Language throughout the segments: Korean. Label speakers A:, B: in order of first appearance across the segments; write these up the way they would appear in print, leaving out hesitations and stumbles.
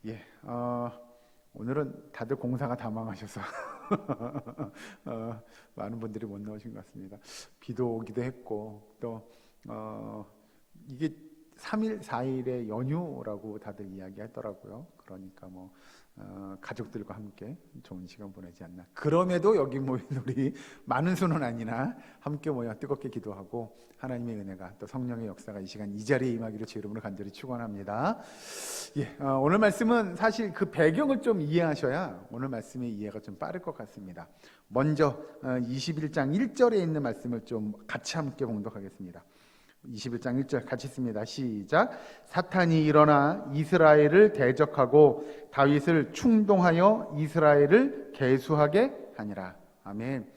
A: 예, 오늘은 다들 공사가 다 망하셔서 많은 분들이 못 나오신 것 같습니다. 비도 오기도 했고 또 이게 3일, 4일의 연휴라고 다들 이야기하더라고요. 그러니까 가족들과 함께 좋은 시간 보내지 않나. 그럼에도 여기 모인 우리 많은 수는 아니나 함께 모여 뜨겁게 기도하고 하나님의 은혜가 또 성령의 역사가 이 시간 이 자리에 임하기를 주 이름으로 간절히 축원합니다. 오늘 말씀은 사실 그 배경을 좀 이해하셔야 오늘 말씀의 이해가 좀 빠를 것 같습니다. 먼저 21장 1절에 있는 말씀을 좀 같이 함께 봉독하겠습니다. 21장 1절 같이 읽습니다. 시작. 사탄이 일어나 이스라엘을 대적하고 다윗을 충동하여 이스라엘을 계수하게 하니라. 아멘.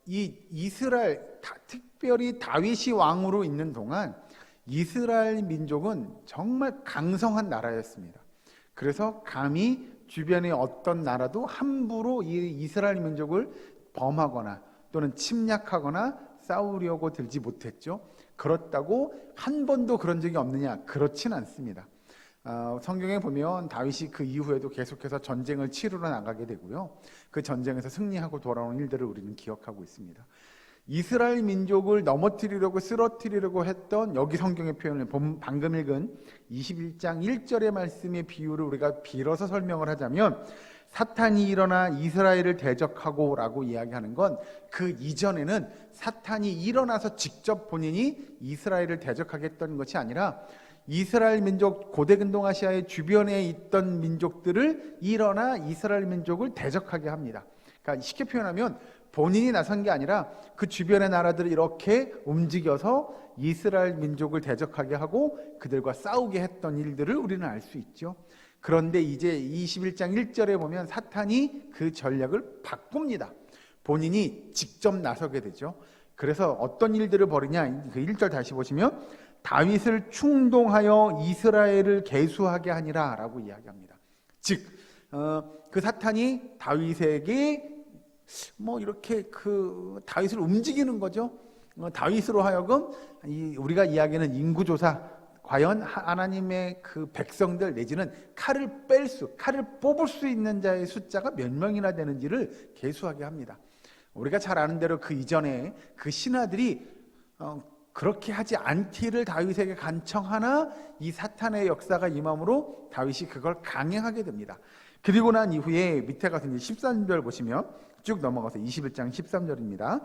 A: 이 이스라엘, 특별히 다윗이 왕으로 있는 동안 이스라엘 민족은 정말 강성한 나라였습니다. 그래서 감히 주변의 어떤 나라도 함부로 이 이스라엘 민족을 범하거나 또는 침략하거나 싸우려고 들지 못했죠. 그렇다고 한 번도 그런 적이 없느냐? 그렇진 않습니다. 성경에 보면 다윗이 그 이후에도 계속해서 전쟁을 치르러 나가게 되고요. 그 전쟁에서 승리하고 돌아오는 일들을 우리는 기억하고 있습니다. 이스라엘 민족을 넘어뜨리려고 쓰러뜨리려고 했던 여기 성경의 표현을 방금 읽은 21장 1절의 말씀의 비유를 우리가 빌어서 설명을 하자면 사탄이 일어나 이스라엘을 대적하고 라고 이야기하는 건 그 이전에는 사탄이 일어나서 직접 본인이 이스라엘을 대적하겠다는 것이 아니라 이스라엘 민족, 고대 근동아시아의 주변에 있던 민족들을 일어나 이스라엘 민족을 대적하게 합니다. 그러니까 쉽게 표현하면 본인이 나선 게 아니라 그 주변의 나라들을 이렇게 움직여서 이스라엘 민족을 대적하게 하고 그들과 싸우게 했던 일들을 우리는 알 수 있죠. 그런데 이제 21장 1절에 보면 사탄이 그 전략을 바꿉니다. 본인이 직접 나서게 되죠. 그래서 어떤 일들을 벌이냐, 그 1절 다시 보시면 다윗을 충동하여 이스라엘을 계수하게 하니라 라고 이야기합니다. 즉, 그 사탄이 다윗에게 이렇게 그 다윗을 움직이는 거죠. 다윗으로 하여금 우리가 이야기하는 인구조사, 과연 하나님의 그 백성들 내지는 칼을 뽑을 수 있는 자의 숫자가 몇 명이나 되는지를 계수하게 합니다. 우리가 잘 아는 대로 그 이전에 그 신하들이 그렇게 하지 않기를 다윗에게 간청하나 이 사탄의 역사가 임함으로 다윗이 그걸 강행하게 됩니다. 그리고 난 이후에 밑에 가서 13절 보시면 쭉 넘어가서 21장 13절입니다.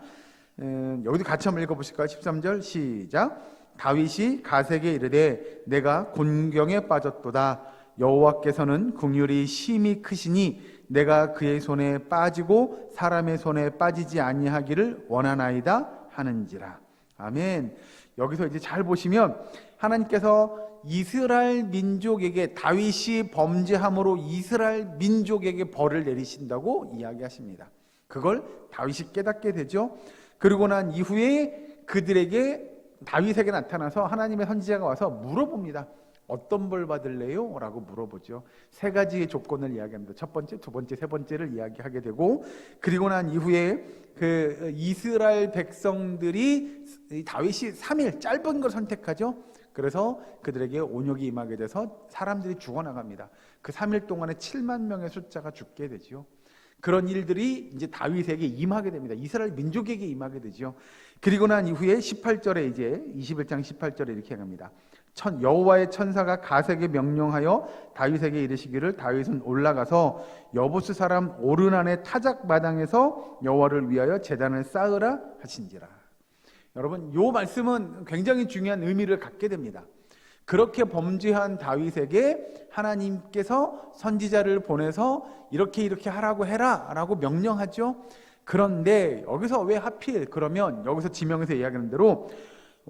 A: 여기도 같이 한번 읽어보실까요? 13절 시작. 다윗이 가세게 이르되 내가 곤경에 빠졌도다. 여호와께서는 긍휼이 심히 크시니 내가 그의 손에 빠지고 사람의 손에 빠지지 아니하기를 원하나이다 하는지라. 아멘. 여기서 이제 잘 보시면 하나님께서 이스라엘 민족에게 다윗이 범죄함으로 이스라엘 민족에게 벌을 내리신다고 이야기하십니다. 그걸 다윗이 깨닫게 되죠. 그리고 난 이후에 그들에게 다윗에게 나타나서 하나님의 선지자가 와서 물어봅니다. 어떤 벌 받을래요? 라고 물어보죠. 세 가지의 조건을 이야기합니다. 첫 번째, 두 번째, 세 번째를 이야기하게 되고, 그리고 난 이후에 그 이스라엘 백성들이 다윗이 3일 짧은 걸 선택하죠. 그래서 그들에게 온역이 임하게 돼서 사람들이 죽어나갑니다. 그 3일 동안에 7만 명의 숫자가 죽게 되죠. 그런 일들이 이제 다윗에게 임하게 됩니다. 이스라엘 민족에게 임하게 되죠. 그리고 난 이후에 18절에 이제 21장 18절에 이렇게 합니다. 여호와의 천사가 가세게 명령하여 다윗에게 이르시기를 다윗은 올라가서 여부스 사람 오르난의 타작 마당에서 여호와를 위하여 제단을 쌓으라 하신지라. 여러분, 이 말씀은 굉장히 중요한 의미를 갖게 됩니다. 그렇게 범죄한 다윗에게 하나님께서 선지자를 보내서 이렇게 하라고 해라 라고 명령하죠. 그런데 여기서 왜 하필 그러면 여기서 지명에서 이야기하는 대로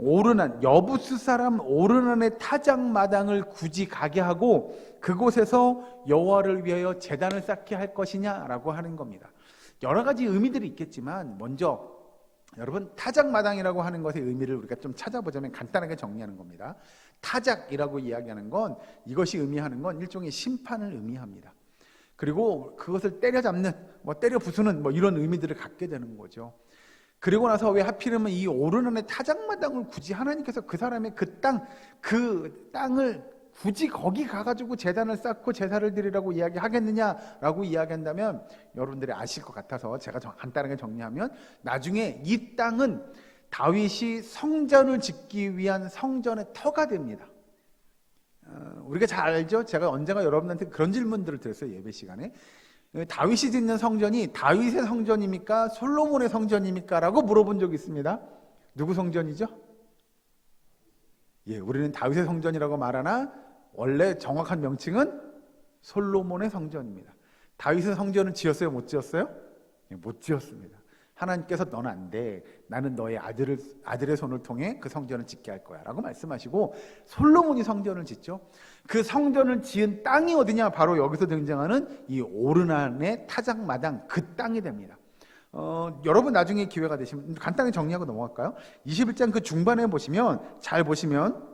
A: 오르난, 여부스 사람 오르난의 타작마당을 굳이 가게 하고 그곳에서 여호와를 위하여 제단을 쌓게 할 것이냐라고 하는 겁니다. 여러 가지 의미들이 있겠지만 먼저 여러분, 타작마당이라고 하는 것의 의미를 우리가 좀 찾아보자면 간단하게 정리하는 겁니다. 타작이라고 이야기하는 건, 이것이 의미하는 건 일종의 심판을 의미합니다. 그리고 그것을 때려잡는, 때려 부수는 이런 의미들을 갖게 되는 거죠. 그리고 나서 왜 하필이면 이 오르난의 타작마당을 굳이 하나님께서 그 사람의 그 땅을 굳이 거기 가가지고 제단을 쌓고 제사를 드리라고 이야기하겠느냐라고 이야기한다면 여러분들이 아실 것 같아서 제가 간단하게 정리하면, 나중에 이 땅은 다윗이 성전을 짓기 위한 성전의 터가 됩니다. 우리가 잘 알죠? 제가 언젠가 여러분한테 그런 질문들을 드렸어요, 예배 시간에. 다윗이 짓는 성전이 다윗의 성전입니까? 솔로몬의 성전입니까? 라고 물어본 적이 있습니다. 누구 성전이죠? 예, 우리는 다윗의 성전이라고 말하나 원래 정확한 명칭은 솔로몬의 성전입니다. 다윗의 성전은 지었어요? 못 지었어요? 예, 못 지었습니다. 하나님께서 너는 안 돼, 나는 너의 아들의 손을 통해 그 성전을 짓게 할 거야 라고 말씀하시고 솔로몬이 성전을 짓죠. 그 성전을 지은 땅이 어디냐? 바로 여기서 등장하는 이 오르난의 타작마당, 그 땅이 됩니다. 여러분 나중에 기회가 되시면 간단히 정리하고 넘어갈까요? 21장 그 중반에 보시면, 잘 보시면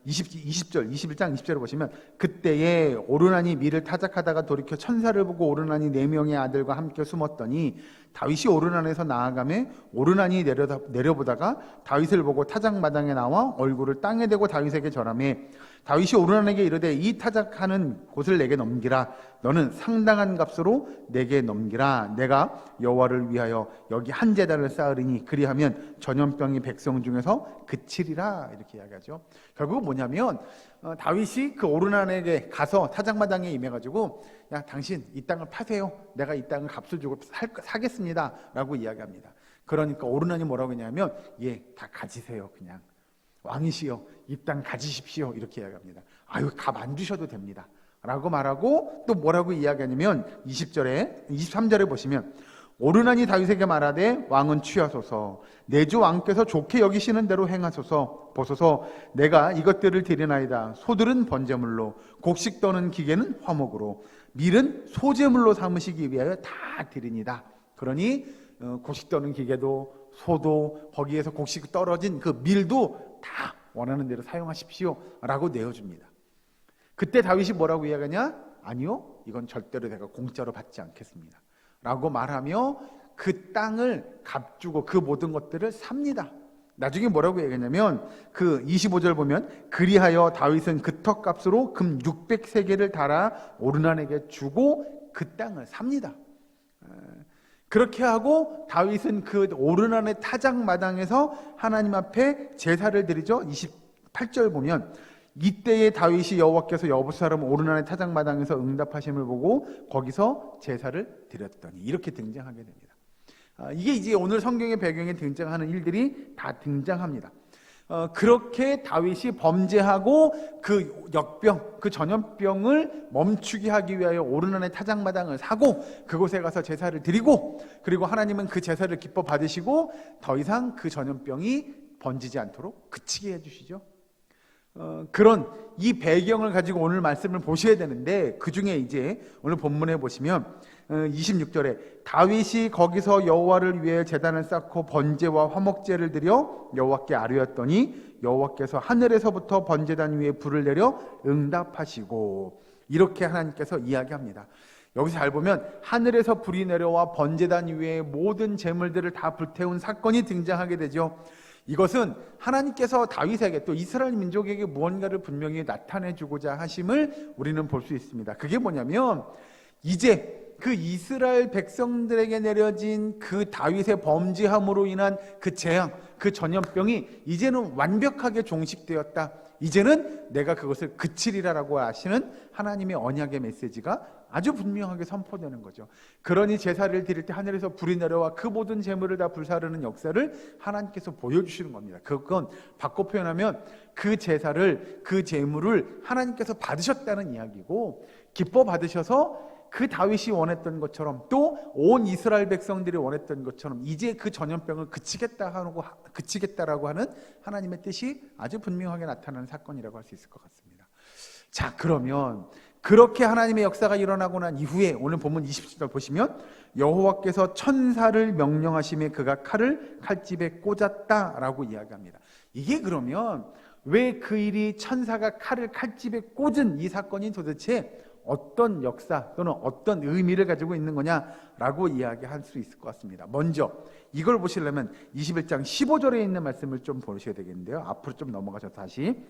A: 21장 20절을 보시면, 그때에 오르난이 밀을 타작하다가 돌이켜 천사를 보고 오르난이 4명의 아들과 함께 숨었더니 다윗이 오르난에서 나아가매 오르난이 내려보다가 다윗을 보고 타작마당에 나와 얼굴을 땅에 대고 다윗에게 절하매 다윗이 오르난에게 이르되 이 타작하는 곳을 내게 넘기라. 너는 상당한 값으로 내게 넘기라. 내가 여호와를 위하여 여기 한 제단을 쌓으리니 그리하면 전염병이 백성 중에서 그치리라. 이렇게 이야기하죠. 결국은 뭐냐면 다윗이 그 오르난에게 가서 타작마당에 임해가지고, 야, 당신 이 땅을 파세요. 내가 이 땅을 값을 주고 사겠습니다 라고 이야기합니다. 그러니까 오르난이 뭐라고 했냐면, 예, 다 가지세요. 그냥 왕이시여 이 땅 가지십시오 이렇게 이야기합니다. 아유, 값 안 주셔도 됩니다 라고 말하고, 또 뭐라고 이야기하냐면 23절에 보시면, 오르난이 다윗에게 말하되 왕은 취하소서, 내 주 왕께서 좋게 여기시는 대로 행하소서. 보소서, 내가 이것들을 드리나이다. 소들은 번제물로, 곡식 떠는 기계는 화목으로, 밀은 소제물로 삼으시기 위하여 다 드리니다. 그러니 곡식 떠는 기계도 소도 거기에서 곡식 떨어진 그 밀도 다 원하는 대로 사용하십시오 라고 내어줍니다. 그때 다윗이 뭐라고 이야기하냐? 아니요, 이건 절대로 내가 공짜로 받지 않겠습니다 라고 말하며 그 땅을 값주고 그 모든 것들을 삽니다. 나중에 뭐라고 얘기하냐면 그 25절 보면, 그리하여 다윗은 그 턱값으로 금 600세겔을 달아 오르난에게 주고 그 땅을 삽니다. 그렇게 하고 다윗은 그 오르난의 타작마당에서 하나님 앞에 제사를 드리죠. 28절 보면, 이때에 다윗이 여호와께서 여부사람 오르난의 타작마당에서 응답하심을 보고 거기서 제사를 드렸더니, 이렇게 등장하게 됩니다. 이게 이제 오늘 성경의 배경에 등장하는 일들이 다 등장합니다. 그렇게 다윗이 범죄하고 그 역병, 그 전염병을 멈추게 하기 위하여 오르난의 타작마당을 사고 그곳에 가서 제사를 드리고, 그리고 하나님은 그 제사를 기뻐 받으시고 더 이상 그 전염병이 번지지 않도록 그치게 해주시죠. 그런 이 배경을 가지고 오늘 말씀을 보셔야 되는데, 그 중에 이제 오늘 본문에 보시면 26절에 다윗이 거기서 여호와를 위해 제단을 쌓고 번제와 화목제를 드려 여호와께 아뢰었더니 여호와께서 하늘에서부터 번제단 위에 불을 내려 응답하시고, 이렇게 하나님께서 이야기합니다. 여기서 잘 보면 하늘에서 불이 내려와 번제단 위에 모든 제물들을 다 불태운 사건이 등장하게 되죠. 이것은 하나님께서 다윗에게 또 이스라엘 민족에게 무언가를 분명히 나타내 주고자 하심을 우리는 볼 수 있습니다. 그게 뭐냐면, 이제 그 이스라엘 백성들에게 내려진 그 다윗의 범죄함으로 인한 그 재앙, 그 전염병이 이제는 완벽하게 종식되었다. 이제는 내가 그것을 그치리라라고 하시는 하나님의 언약의 메시지가 아주 분명하게 선포되는 거죠. 그러니 제사를 드릴 때 하늘에서 불이 내려와 그 모든 제물을 다 불사르는 역사를 하나님께서 보여주시는 겁니다. 그건 바꿔 표현하면 그 제사를, 그 제물을 하나님께서 받으셨다는 이야기고, 기뻐 받으셔서 그 다윗이 원했던 것처럼 또 온 이스라엘 백성들이 원했던 것처럼 이제 그 전염병을 그치겠다라고 하는 하나님의 뜻이 아주 분명하게 나타나는 사건이라고 할 수 있을 것 같습니다. 자, 그러면 그렇게 하나님의 역사가 일어나고 난 이후에 오늘 본문 27절 보시면, 여호와께서 천사를 명령하심에 그가 칼을 칼집에 꽂았다라고 이야기합니다. 이게 그러면 왜 그 일이, 천사가 칼을 칼집에 꽂은 이 사건이 도대체 어떤 역사 또는 어떤 의미를 가지고 있는 거냐라고 이야기할 수 있을 것 같습니다. 먼저 이걸 보시려면 21장 15절에 있는 말씀을 좀 보셔야 되겠는데요. 앞으로 좀 넘어가셔서 다시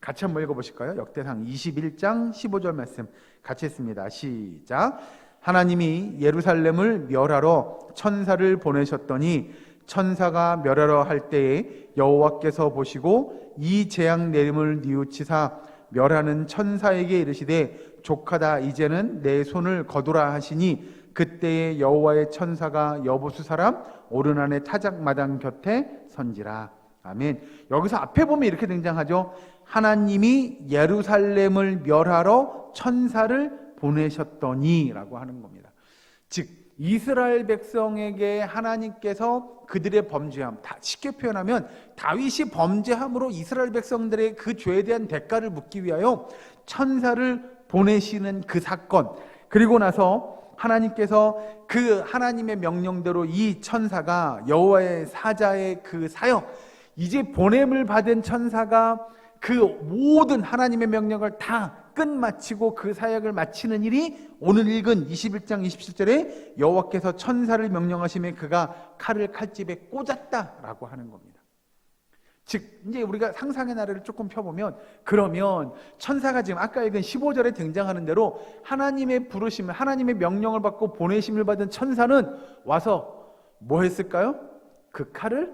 A: 같이 한번 읽어보실까요? 역대상 21장 15절 말씀 같이 했습니다. 시작. 하나님이 예루살렘을 멸하러 천사를 보내셨더니 천사가 멸하러 할 때에 여호와께서 보시고 이 재앙 내림을 뉘우치사 멸하는 천사에게 이르시되 족하다 이제는 내 손을 거두라 하시니 그때에 여호와의 천사가 여보수 사람 오르난의 타작마당 곁에 선지라. 아멘. 여기서 앞에 보면 이렇게 등장하죠. 하나님이 예루살렘을 멸하러 천사를 보내셨더니 라고 하는 겁니다. 즉 이스라엘 백성에게 하나님께서 그들의 범죄함, 쉽게 표현하면 다윗이 범죄함으로 이스라엘 백성들의 그 죄에 대한 대가를 묻기 위하여 천사를 보내시는 그 사건, 그리고 나서 하나님께서 그 하나님의 명령대로 이 천사가 여호와의 사자의 그 사역, 이제 보냄을 받은 천사가 그 모든 하나님의 명령을 다 끝마치고 그 사역을 마치는 일이 오늘 읽은 21장 27절에 여호와께서 천사를 명령하시며 그가 칼을 칼집에 꽂았다라고 하는 겁니다. 즉 이제 우리가 상상의 나래를 조금 펴보면, 그러면 천사가 지금 아까 읽은 15절에 등장하는 대로 하나님의 부르심을, 하나님의 명령을 받고 보내심을 받은 천사는 와서 뭐 했을까요? 그 칼을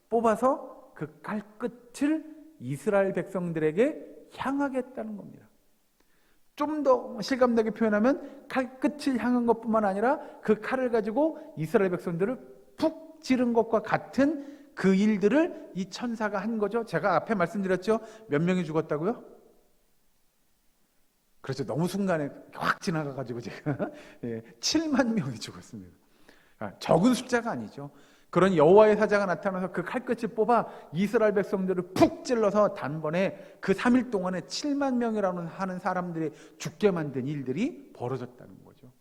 A: 뽑아서 그 칼 끝을 이스라엘 백성들에게 향하게 했다는 겁니다. 좀 더 실감나게 표현하면 칼 끝을 향한 것뿐만 아니라 그 칼을 가지고 이스라엘 백성들을 푹 찌른 것과 같은 그 일들을 이 천사가 한 거죠. 제가 앞에 말씀드렸죠. 몇 명이 죽었다고요? 그렇죠. 너무 순간에 확 지나가가지고 제가 7만 명이 죽었습니다. 적은 숫자가 아니죠. 그런 여호와의 사자가 나타나서 그 칼끝을 뽑아 이스라엘 백성들을 푹 찔러서 단번에 그 3일 동안에 7만 명이라는 하는 사람들이 죽게 만든 일들이 벌어졌다는 거죠.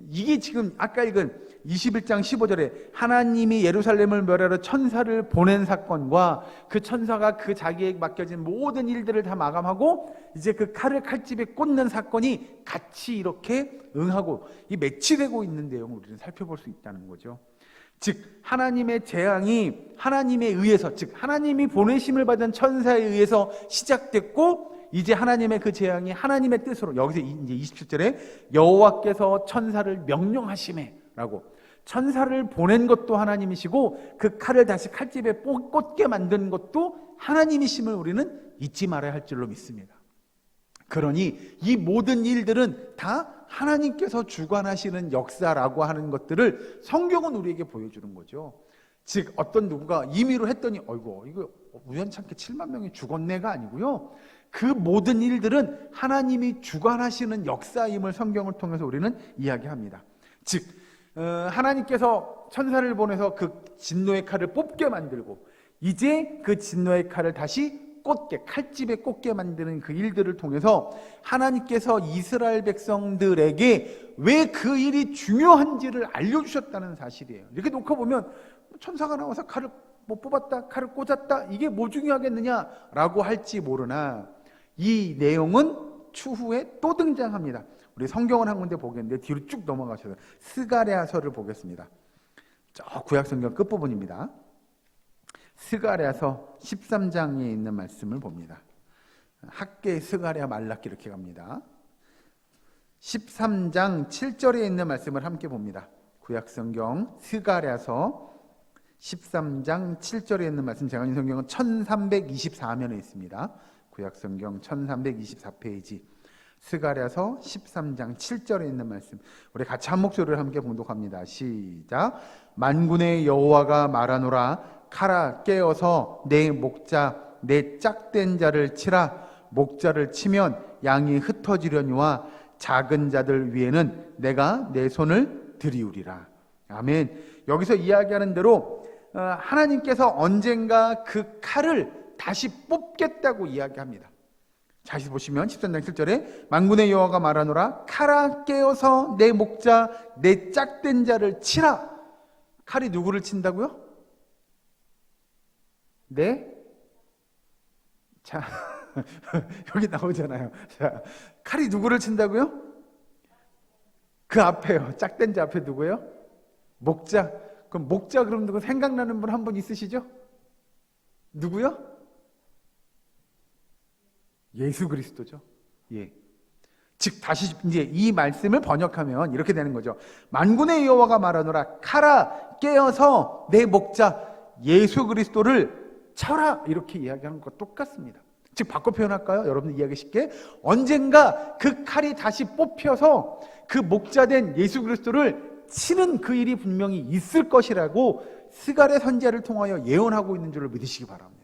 A: 이게 지금 아까 읽은 21장 15절에 하나님이 예루살렘을 멸하러 천사를 보낸 사건과 그 천사가 그 자기에게 맡겨진 모든 일들을 다 마감하고 이제 그 칼을 칼집에 꽂는 사건이 같이 이렇게 응하고 이 매치되고 있는 내용을 우리는 살펴볼 수 있다는 거죠. 즉 하나님의 재앙이 하나님에 의해서, 즉 하나님이 보내심을 받은 천사에 의해서 시작됐고, 이제 하나님의 그 재앙이 하나님의 뜻으로, 여기서 이제 27절에 여호와께서 천사를 명령하시매라고, 천사를 보낸 것도 하나님이시고 그 칼을 다시 칼집에 꽂게 만든 것도 하나님이심을 우리는 잊지 말아야 할 줄로 믿습니다. 그러니 이 모든 일들은 다 하나님께서 주관하시는 역사라고 하는 것들을 성경은 우리에게 보여주는 거죠. 즉 어떤 누구가 임의로 했더니 어이구 이거 우연찮게 7만 명이 죽었네가 아니고요. 그 모든 일들은 하나님이 주관하시는 역사임을 성경을 통해서 우리는 이야기합니다. 즉 하나님께서 천사를 보내서 그 진노의 칼을 뽑게 만들고 이제 그 진노의 칼을 다시 꽂게, 칼집에 꽂게 만드는 그 일들을 통해서 하나님께서 이스라엘 백성들에게 왜 그 일이 중요한지를 알려주셨다는 사실이에요. 이렇게 놓고 보면 천사가 나와서 칼을 뭐 뽑았다, 칼을 꽂았다, 이게 뭐 중요하겠느냐라고 할지 모르나 이 내용은 추후에 또 등장합니다. 우리 성경을 한 군데 보겠는데 뒤로 쭉 넘어가셔서 스가랴서를 보겠습니다. 저 구약성경 끝부분입니다. 스가랴서 13장에 있는 말씀을 봅니다. 학계, 스가랴, 말라기 이렇게 갑니다. 13장 7절에 있는 말씀을 함께 봅니다. 구약성경 스가랴서 13장 7절에 있는 말씀, 제가 있는 성경은 1324면에 있습니다. 구약성경 1324페이지 스가랴서 13장 7절에 있는 말씀, 우리 같이 한 목소리를 함께 봉독합니다. 시작. 만군의 여호와가 말하노라. 칼아 깨어서 내 목자 내 짝된 자를 치라. 목자를 치면 양이 흩어지려니와 작은 자들 위에는 내가 내 손을 들이우리라. 아멘. 여기서 이야기하는 대로 하나님께서 언젠가 그 칼을 다시 뽑겠다고 이야기합니다. 다시 보시면 13장 7절에 만군의 여호와가 말하노라. 칼아 깨어서 내 목자 내 짝된 자를 치라. 칼이 누구를 친다고요? 네? 자, 여기 나오잖아요. 자, 칼이 누구를 친다고요? 그 앞에요. 짝된 자 앞에 누구예요? 목자. 그럼 목자 그럼 누구 생각나는 분 한 분 있으시죠? 누구요? 예수 그리스도죠. 예. 즉 다시 이제 이 말씀을 번역하면 이렇게 되는 거죠. 만군의 여호와가 말하노라, 가라 깨어서 내 목자 예수 그리스도를 쳐라, 이렇게 이야기하는 것과 똑같습니다. 즉 바꿔 표현할까요? 여러분 이해하기 쉽게, 언젠가 그 칼이 다시 뽑혀서 그 목자된 예수 그리스도를 치는 그 일이 분명히 있을 것이라고 스가랴 선지자를 통하여 예언하고 있는 줄을 믿으시기 바랍니다.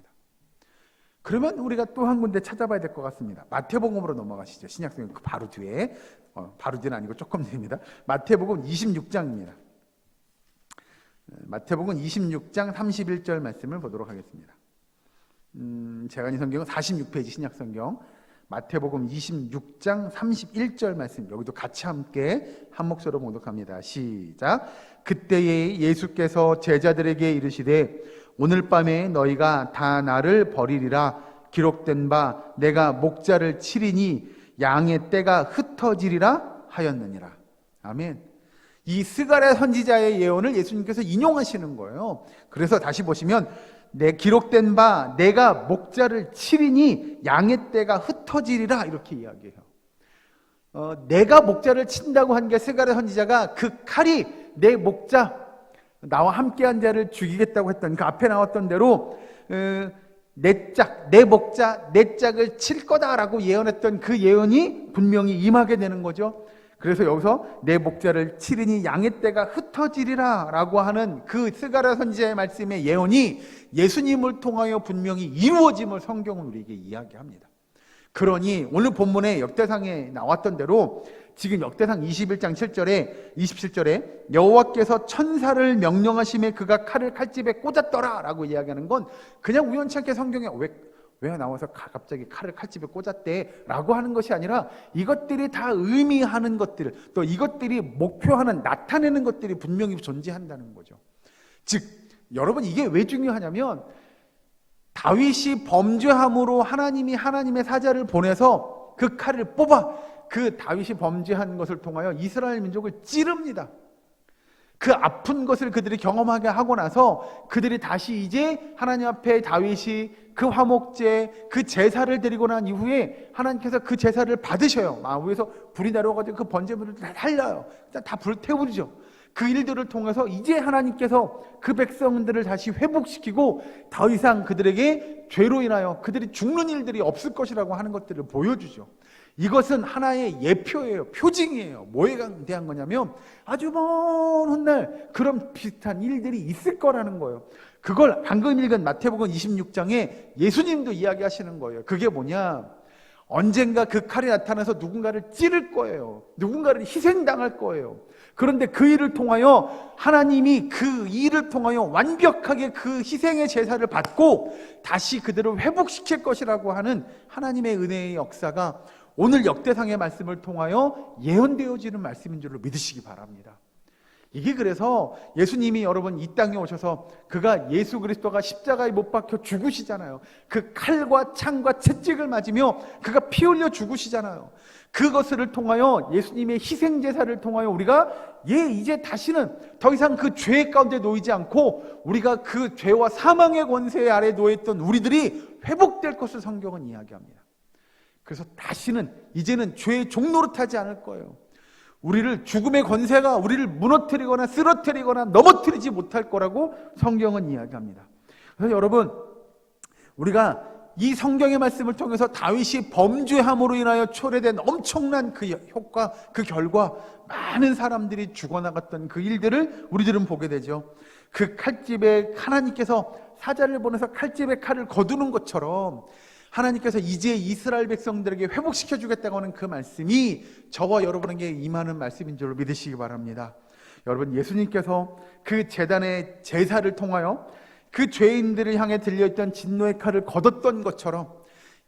A: 그러면 우리가 또 한 군데 찾아봐야 될 것 같습니다. 마태복음으로 넘어가시죠. 신약성경 그 바로 뒤에, 바로 뒤는 아니고 조금 뒤입니다. 마태복음 26장입니다. 마태복음 26장 31절 말씀을 보도록 하겠습니다. 제가 성경은 46페이지 신약성경 마태복음 26장 31절 말씀, 여기도 같이 함께 한 목소리로 봉독합니다. 시작. 그때에 예수께서 제자들에게 이르시되 오늘 밤에 너희가 다 나를 버리리라. 기록된 바 내가 목자를 치리니 양의 떼가 흩어지리라 하였느니라. 아멘. 이 스가랴 선지자의 예언을 예수님께서 인용하시는 거예요. 그래서 다시 보시면 기록된 바 내가 목자를 치리니 양의 떼가 흩어지리라, 이렇게 이야기해요. 내가 목자를 친다고 한 게 스가랴 선지자가 그 칼이 내 목자, 나와 함께한 자를 죽이겠다고 했던 그 앞에 나왔던 대로 내 짝, 내 목자, 내 짝을 칠 거다라고 예언했던 그 예언이 분명히 임하게 되는 거죠. 그래서 여기서 내 목자를 치리니 양의 떼가 흩어지리라 라고 하는 그 스가랴 선지자의 말씀의 예언이 예수님을 통하여 분명히 이루어짐을 성경은 우리에게 이야기합니다. 그러니 오늘 본문의 역대상에 나왔던 대로 지금 역대상 21장 27절에 여호와께서 천사를 명령하심에 그가 칼을 칼집에 꽂았더라 라고 이야기하는 건 그냥 우연치 않게 성경에 왜 나와서 갑자기 칼을 칼집에 꽂았대 라고 하는 것이 아니라 이것들이 다 의미하는 것들, 또 이것들이 목표하는, 나타내는 것들이 분명히 존재한다는 거죠. 즉 여러분 이게 왜 중요하냐면 다윗이 범죄함으로 하나님이 하나님의 사자를 보내서 그 칼을 뽑아 그 다윗이 범죄한 것을 통하여 이스라엘 민족을 찌릅니다. 그 아픈 것을 그들이 경험하게 하고 나서 그들이 다시 이제 하나님 앞에 다윗이 그 화목제, 그 제사를 드리고 난 이후에 하나님께서 그 제사를 받으셔요. 마음에서 불이 내려와가지고 그 번제물을 다 살려요. 다 불태우죠. 그 일들을 통해서 이제 하나님께서 그 백성들을 다시 회복시키고 더 이상 그들에게 죄로 인하여 그들이 죽는 일들이 없을 것이라고 하는 것들을 보여주죠. 이것은 하나의 예표예요. 표징이에요. 뭐에 대한 거냐면 아주 먼 훗날 그런 비슷한 일들이 있을 거라는 거예요. 그걸 방금 읽은 마태복음 26장에 예수님도 이야기하시는 거예요. 그게 뭐냐? 언젠가 그 칼이 나타나서 누군가를 찌를 거예요. 누군가를 희생당할 거예요. 그런데 그 일을 통하여 하나님이 그 일을 통하여 완벽하게 그 희생의 제사를 받고 다시 그들을 회복시킬 것이라고 하는 하나님의 은혜의 역사가 오늘 역대상의 말씀을 통하여 예언되어지는 말씀인 줄로 믿으시기 바랍니다. 이게 그래서 예수님이 여러분 이 땅에 오셔서 그가 예수 그리스도가 십자가에 못 박혀 죽으시잖아요. 그 칼과 창과 채찍을 맞으며 그가 피 흘려 죽으시잖아요. 그것을 통하여 예수님의 희생제사를 통하여 우리가 이제 다시는 더 이상 그 죄 가운데 놓이지 않고 우리가 그 죄와 사망의 권세 아래 놓여있던 우리들이 회복될 것을 성경은 이야기합니다. 그래서 다시는 이제는 죄의 종노릇하지 않을 거예요. 우리를 죽음의 권세가 우리를 무너뜨리거나 쓰러뜨리거나 넘어뜨리지 못할 거라고 성경은 이야기합니다. 그래서 여러분 우리가 이 성경의 말씀을 통해서 다윗이 범죄함으로 인하여 초래된 엄청난 그 효과, 그 결과 많은 사람들이 죽어나갔던 그 일들을 우리들은 보게 되죠. 그 칼집에 하나님께서 사자를 보내서 칼집에 칼을 거두는 것처럼 하나님께서 이제 이스라엘 백성들에게 회복시켜 주겠다고 하는 그 말씀이 저와 여러분에게 임하는 말씀인 줄로 믿으시기 바랍니다. 여러분 예수님께서 그 제단의 제사를 통하여 그 죄인들을 향해 들려있던 진노의 칼을 거뒀던 것처럼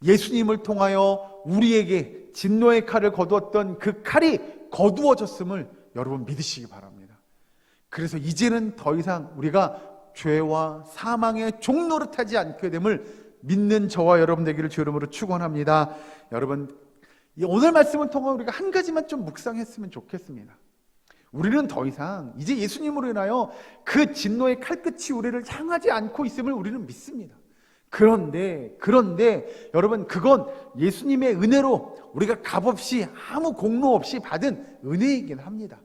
A: 예수님을 통하여 우리에게 진노의 칼을 거두었던 그 칼이 거두어졌음을 여러분 믿으시기 바랍니다. 그래서 이제는 더 이상 우리가 죄와 사망의 종노릇하지 않게 됨을 믿는 저와 여러분 되기를 주 이름으로 축원합니다. 여러분 오늘 말씀을 통해 우리가 한 가지만 좀 묵상했으면 좋겠습니다. 우리는 더 이상 이제 예수님으로 인하여 그 진노의 칼끝이 우리를 향하지 않고 있음을 우리는 믿습니다. 그런데 여러분, 그건 예수님의 은혜로 우리가 값없이 아무 공로 없이 받은 은혜이긴 합니다.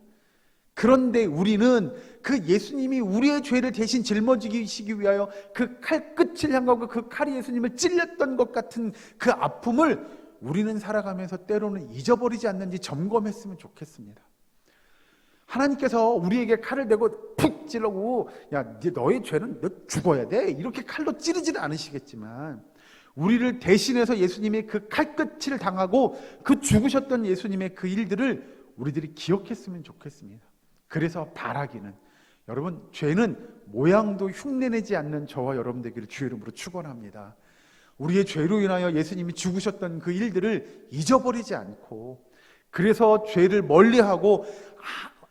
A: 그런데 우리는 그 예수님이 우리의 죄를 대신 짊어지시기 위하여 그 칼끝을 향하고 그 칼이 예수님을 찔렸던 것 같은 그 아픔을 우리는 살아가면서 때로는 잊어버리지 않는지 점검했으면 좋겠습니다. 하나님께서 우리에게 칼을 대고 푹 찔러고 야, 너의 죄는 너 죽어야 돼, 이렇게 칼로 찌르지는 않으시겠지만 우리를 대신해서 예수님이 그 칼끝을 당하고 그 죽으셨던 예수님의 그 일들을 우리들이 기억했으면 좋겠습니다. 그래서 바라기는, 여러분, 죄는 모양도 흉내내지 않는 저와 여러분 되기를 주의 이름으로 축원합니다. 우리의 죄로 인하여 예수님이 죽으셨던 그 일들을 잊어버리지 않고, 그래서 죄를 멀리하고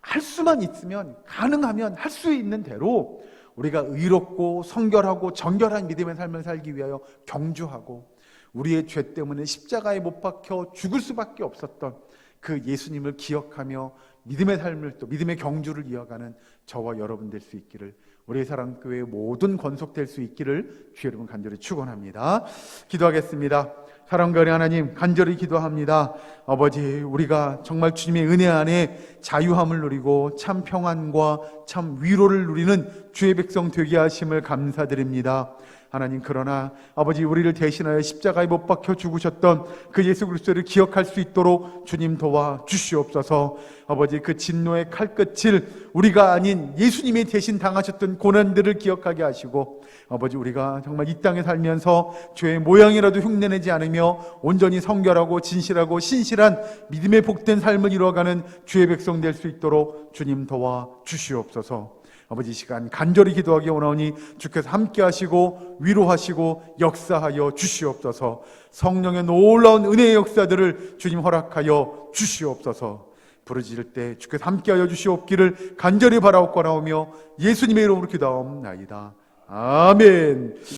A: 할 수만 있으면, 가능하면 할 수 있는 대로 우리가 의롭고 성결하고 정결한 믿음의 삶을 살기 위하여 경주하고, 우리의 죄 때문에 십자가에 못 박혀 죽을 수밖에 없었던 그 예수님을 기억하며 믿음의 삶을, 또 믿음의 경주를 이어가는 저와 여러분 될 수 있기를, 우리 사랑교회의 모든 권속될 수 있기를 주의 여러분 간절히 축원합니다. 기도하겠습니다. 사랑교회 하나님, 간절히 기도합니다. 아버지, 우리가 정말 주님의 은혜 안에 자유함을 누리고 참 평안과 참 위로를 누리는 주의 백성 되게 하심을 감사드립니다. 하나님, 그러나 아버지, 우리를 대신하여 십자가에 못 박혀 죽으셨던 그 예수 그리스도를 기억할 수 있도록 주님 도와 주시옵소서. 아버지, 그 진노의 칼끝을 우리가 아닌 예수님이 대신 당하셨던 고난들을 기억하게 하시고, 아버지, 우리가 정말 이 땅에 살면서 죄의 모양이라도 흉내내지 않으며 온전히 성결하고 진실하고 신실한 믿음의 복된 삶을 이루어가는 주의 백성 될 수 있도록 주님 도와 주시옵소서. 아버지, 이 시간 간절히 기도하기 원하오니 주께서 함께 하시고 위로하시고 역사하여 주시옵소서. 성령의 놀라운 은혜의 역사들을 주님 허락하여 주시옵소서. 부르짖을 때 주께서 함께하여 주시옵기를 간절히 바라옵고나오며 예수님의 이름으로 기도하옵나이다. 아멘.